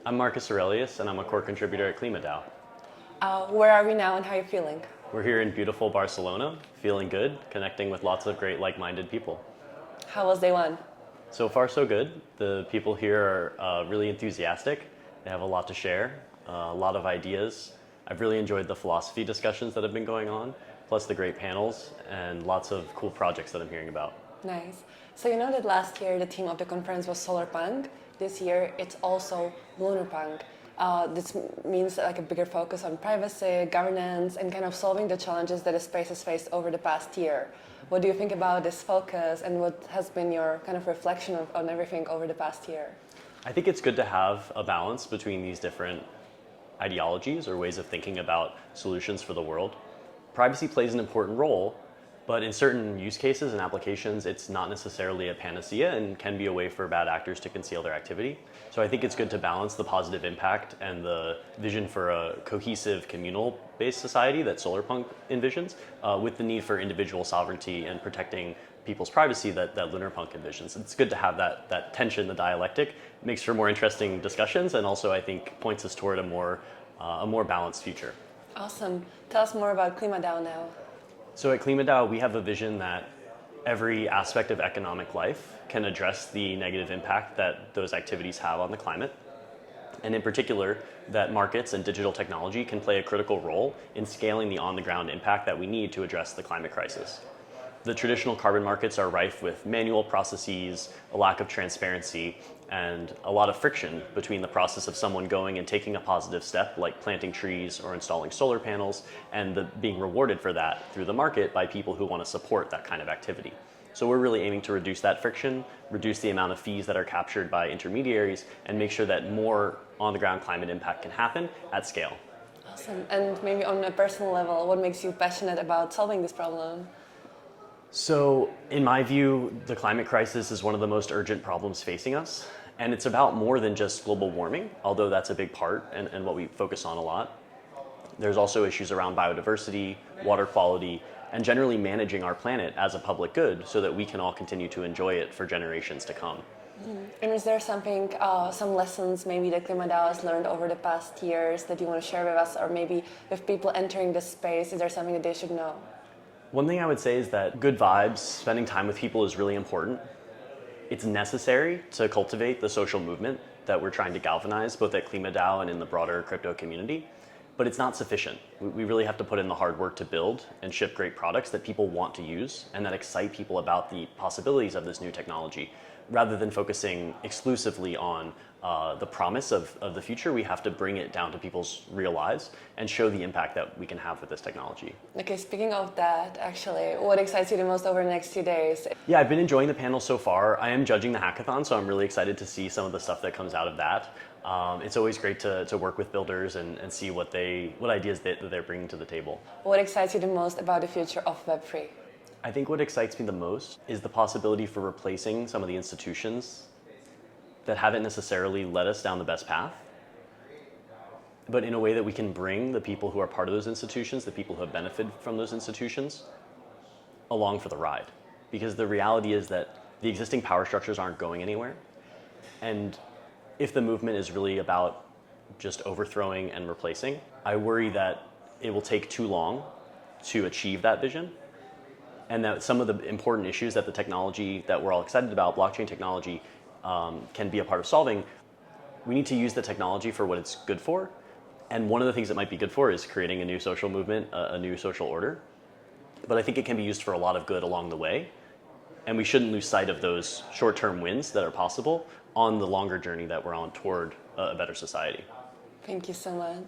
I'm Marcus Aurelius, and I'm a core contributor at KlimaDAO. Where are we now and how are you feeling? We're here in beautiful Barcelona, feeling good, connecting with lots of great like-minded people. How was day one? So far, so good. The people here are really enthusiastic. They have a lot to share, a lot of ideas. I've really enjoyed the philosophy discussions that have been going on, plus the great panels and lots of cool projects that I'm hearing about. Nice. So you know that last year the theme of the conference was solar punk. This year it's also lunar punk. This means like a bigger focus on privacy, governance, and kind of solving the challenges that the space has faced over the past year. What do you think about this focus, and what has been your kind of reflection on everything over the past year? I think it's good to have a balance between these different ideologies or ways of thinking about solutions for the world. Privacy plays an important role, but in certain use cases and applications, it's not necessarily a panacea and can be a way for bad actors to conceal their activity. So I think it's good to balance the positive impact and the vision for a cohesive communal-based society that Solarpunk envisions with the need for individual sovereignty and protecting people's privacy that Lunarpunk envisions. It's good to have that tension, the dialectic. It makes for more interesting discussions, and also I think points us toward a more balanced future. Awesome. Tell us more about KlimaDAO now. So at KlimaDAO, we have a vision that every aspect of economic life can address the negative impact that those activities have on the climate. And in particular, that markets and digital technology can play a critical role in scaling the on-the-ground impact that we need to address the climate crisis. The traditional carbon markets are rife with manual processes, a lack of transparency, and a lot of friction between the process of someone going and taking a positive step, like planting trees or installing solar panels, and being rewarded for that through the market by people who want to support that kind of activity. So we're really aiming to reduce that friction, reduce the amount of fees that are captured by intermediaries, and make sure that more on-the-ground climate impact can happen at scale. Awesome. And maybe on a personal level, what makes you passionate about solving this problem? So, in my view, the climate crisis is one of the most urgent problems facing us. And it's about more than just global warming, although that's a big part and what we focus on a lot. There's also issues around biodiversity, water quality, and generally managing our planet as a public good so that we can all continue to enjoy it for generations to come. And is there something, some lessons maybe that KlimaDAO has learned over the past years that you want to share with us, or maybe with people entering this space, is there something that they should know? One thing I would say is that good vibes, spending time with people is really important. It's necessary to cultivate the social movement that we're trying to galvanize, both at KlimaDAO and in the broader crypto community, but it's not sufficient. We really have to put in the hard work to build and ship great products that people want to use and that excite people about the possibilities of this new technology. Rather than focusing exclusively on the promise of the future, we have to bring it down to people's real lives and show the impact that we can have with this technology. Okay, speaking of that, actually, what excites you the most over the next few days? Yeah, I've been enjoying the panel so far. I am judging the hackathon, so I'm really excited to see some of the stuff that comes out of that. It's always great to work with builders and see what ideas that they're bringing to the table. What excites you the most about the future of Web3? I think what excites me the most is the possibility for replacing some of the institutions that haven't necessarily led us down the best path, but in a way that we can bring the people who are part of those institutions, the people who have benefited from those institutions, along for the ride. Because the reality is that the existing power structures aren't going anywhere. And if the movement is really about just overthrowing and replacing, I worry that it will take too long to achieve that vision. And that some of the important issues that the technology that we're all excited about, blockchain technology, can be a part of solving, we need to use the technology for what it's good for. And one of the things it might be good for is creating a new social movement, a new social order. But I think it can be used for a lot of good along the way. And we shouldn't lose sight of those short-term wins that are possible on the longer journey that we're on toward a better society. Thank you so much.